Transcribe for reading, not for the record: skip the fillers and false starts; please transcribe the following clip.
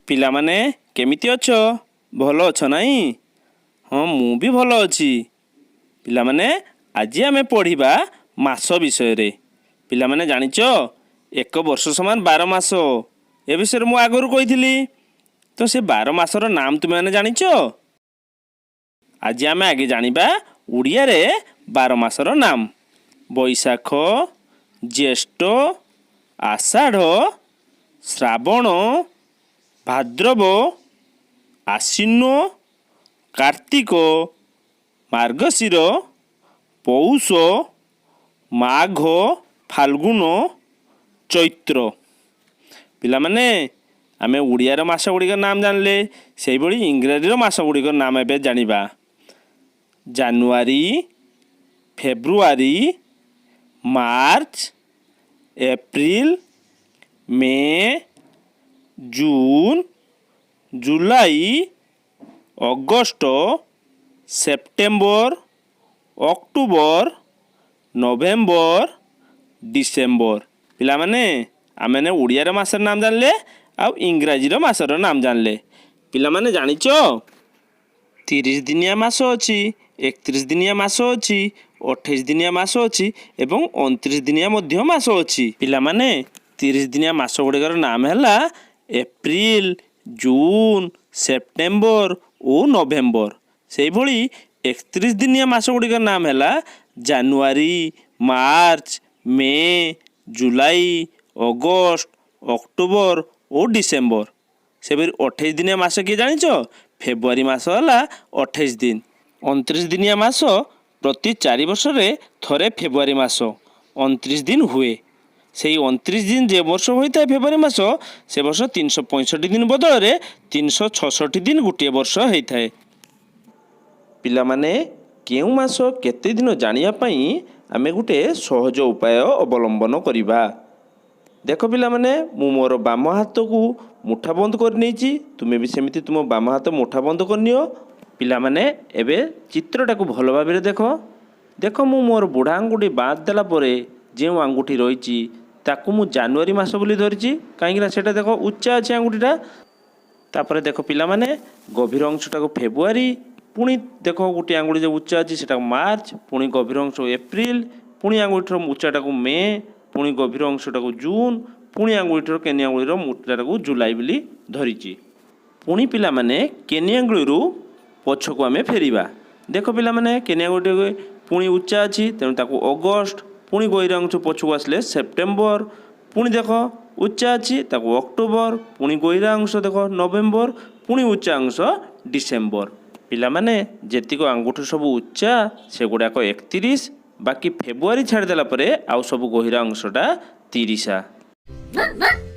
ପିଲାମାନେ କେମିତି ଅଛ? ଭଲ ଅଛ ନାହିଁ? ହଁ ମୁଁ ବି ଭଲ ଅଛି। ପିଲାମାନେ ଆଜି ଆମେ ପଢ଼ିବା ମାସ ବିଷୟରେ। ପିଲାମାନେ ଜାଣିଛ 1 ବର୍ଷ ସମାନ 12 ମାସ। ଏ ବିଷୟରେ ମୁଁ ଆଗରୁ କହିଥିଲି। ତ ସେ 12 ମାସର ନାମ ତୁମେମାନେ ଜାଣିଛ? ଆଜି ଆମେ ଆଗେ ଜାଣିବା ଓଡ଼ିଆରେ 12 ମାସର ନାମ। ବୈଶାଖ, ଜ୍ୟେଷ୍ଠ, ଆଷାଢ଼, ଶ୍ରାବଣ, ଭାଦ୍ରବ, ଆଶ୍ୱିନ, କାର୍ତ୍ତିକ, ମାର୍ଗଶିର, ପୌଷ, ମାଘ, ଫାଲ୍ଗୁନ, ଚୈତ୍ର। ପିଲାମାନେ ଆମେ ଓଡ଼ିଆର ମାସ ଗୁଡ଼ିକର ନାମ ଜାଣିଲେ, ସେହିଭଳି ଇଂରାଜୀର ମାସ ଗୁଡ଼ିକର ନାମ ଏବେ ଜାଣିବା। January, February, March, April, May, June, July, August, September, October, November, December. ପିଲାମାନେ ଆମେ ଓଡ଼ିଆର ମାସର ନାମ ଜାଣିଲେ ଆଉ ଇଂରାଜୀର ମାସର ନାମ ଜାଣିଲେ। ପିଲାମାନେ ଜାଣିଛ 30 ଦିନିଆ ମାସ ଅଛି, 31 ଦିନିଆ ମାସ ଅଛି, 28 ଦିନିଆ ମାସ ଅଛି ଏବଂ 29 ଦିନିଆ ମଧ୍ୟ ମାସ ଅଛି। ପିଲାମାନେ 30 ଦିନିଆ ମାସ ଗୁଡ଼ିକର ନାମ ହେଲା ଏପ୍ରିଲ, ଜୁନ୍, ସେପ୍ଟେମ୍ବର ଓ ନଭେମ୍ବର। ସେହିଭଳି 31 ଦିନିଆ ମାସ ଗୁଡ଼ିକର ନାମ ହେଲା January, March, May, July, August, October ଓ ଡିସେମ୍ବର। ସେପରି 28 ଦିନିଆ ମାସ କିଏ ଜାଣିଛ? ଫେବୃଆରୀ ମାସ ହେଲା 28 ଦିନ। 29 ଦିନିଆ ମାସ ପ୍ରତି 4 ବର୍ଷରେ ଥରେ ଫେବୃଆରୀ ମାସ 29 ଦିନ ହୁଏ। ସେହି 29 ଦିନ ଯେ ବର୍ଷ ହୋଇଥାଏ ଫେବୃଆରୀ ମାସ, ସେ ବର୍ଷ 365 ଦିନ ବଦଳରେ 366 ଦିନ ଗୋଟିଏ ବର୍ଷ ହୋଇଥାଏ। ପିଲାମାନେ କେଉଁ ମାସ କେତେ ଦିନ ଜାଣିବା ପାଇଁ ଆମେ ଗୋଟେ ସହଜ ଉପାୟ ଅବଲମ୍ବନ କରିବା। ଦେଖ ପିଲାମାନେ, ମୁଁ ମୋର ବାମ ହାତକୁ ମୁଠା ବନ୍ଦ କରିନେଇଛି। ତୁମେ ବି ସେମିତି ତୁମ ବାମ ହାତ ମୁଠା ବନ୍ଦ କରିନିଅ। ପିଲାମାନେ ଏବେ ଚିତ୍ରଟାକୁ ଭଲ ଭାବରେ ଦେଖ। ଦେଖ, ମୁଁ ମୋର ବୁଢ଼ା ଆଙ୍ଗୁଠି ବାଦ ଦେଲା ପରେ ଯେଉଁ ଆଙ୍ଗୁଠି ରହିଛି ତାକୁ ମୁଁ ଜାନୁଆରୀ ମାସ ବୋଲି ଧରିଛି, କାହିଁକିନା ସେଇଟା ଦେଖ ଉଚ୍ଚା ଅଛି ଆଙ୍ଗୁଠିଟା। ତାପରେ ଦେଖ ପିଲାମାନେ, ଗଭୀର ଅଂଶଟାକୁ ଫେବୃଆରୀ, ପୁଣି ଦେଖ ଗୋଟିଏ ଆଙ୍ଗୁଠି ଯେଉଁ ଉଚ୍ଚା ଅଛି ସେଟାକୁ ମାର୍ଚ୍ଚ, ପୁଣି ଗଭୀର ଅଂଶ ଏପ୍ରିଲ, ପୁଣି ଆଙ୍ଗୁଠିର ଉଚ୍ଚାଟାକୁ ମେ, ପୁଣି ଗଭୀର ଅଂଶଟାକୁ ଜୁନ୍, ପୁଣି ଆଙ୍ଗୁଠିର କେନି ଆଙ୍ଗୁଳିର ମୁଠାଟାକୁ ଜୁଲାଇ ବୋଲି ଧରିଛି। ପୁଣି ପିଲାମାନେ କେନି ଆଙ୍ଗୁଳିରୁ ପଛକୁ ଆମେ ଫେରିବା। ଦେଖ ପିଲାମାନେ, କେନି ଆଙ୍ଗୁଠି ପୁଣି ଉଚ୍ଚା ଅଛି, ତେଣୁ ତାକୁ ଅଗଷ୍ଟ, ପୁଣି ଗହିର ଅଂଶ ପଛକୁ ଆସିଲେ ସେପ୍ଟେମ୍ବର, ପୁଣି ଦେଖ ଉଚ୍ଚା ଅଛି ତାକୁ ଅକ୍ଟୋବର, ପୁଣି ଗହିରା ଅଂଶ ଦେଖ ନଭେମ୍ବର, ପୁଣି ଉଚ୍ଚା ଅଂଶ ଡିସେମ୍ବର। ପିଲାମାନେ ଯେତିକ ଆଙ୍ଗୁଠି ସବୁ ଉଚ୍ଚା ସେଗୁଡ଼ାକ 31, ବାକି ଫେବୃଆରୀ ଛାଡ଼ିଦେଲା ପରେ ଆଉ ସବୁ ଗହିରା ଅଂଶଟା 30।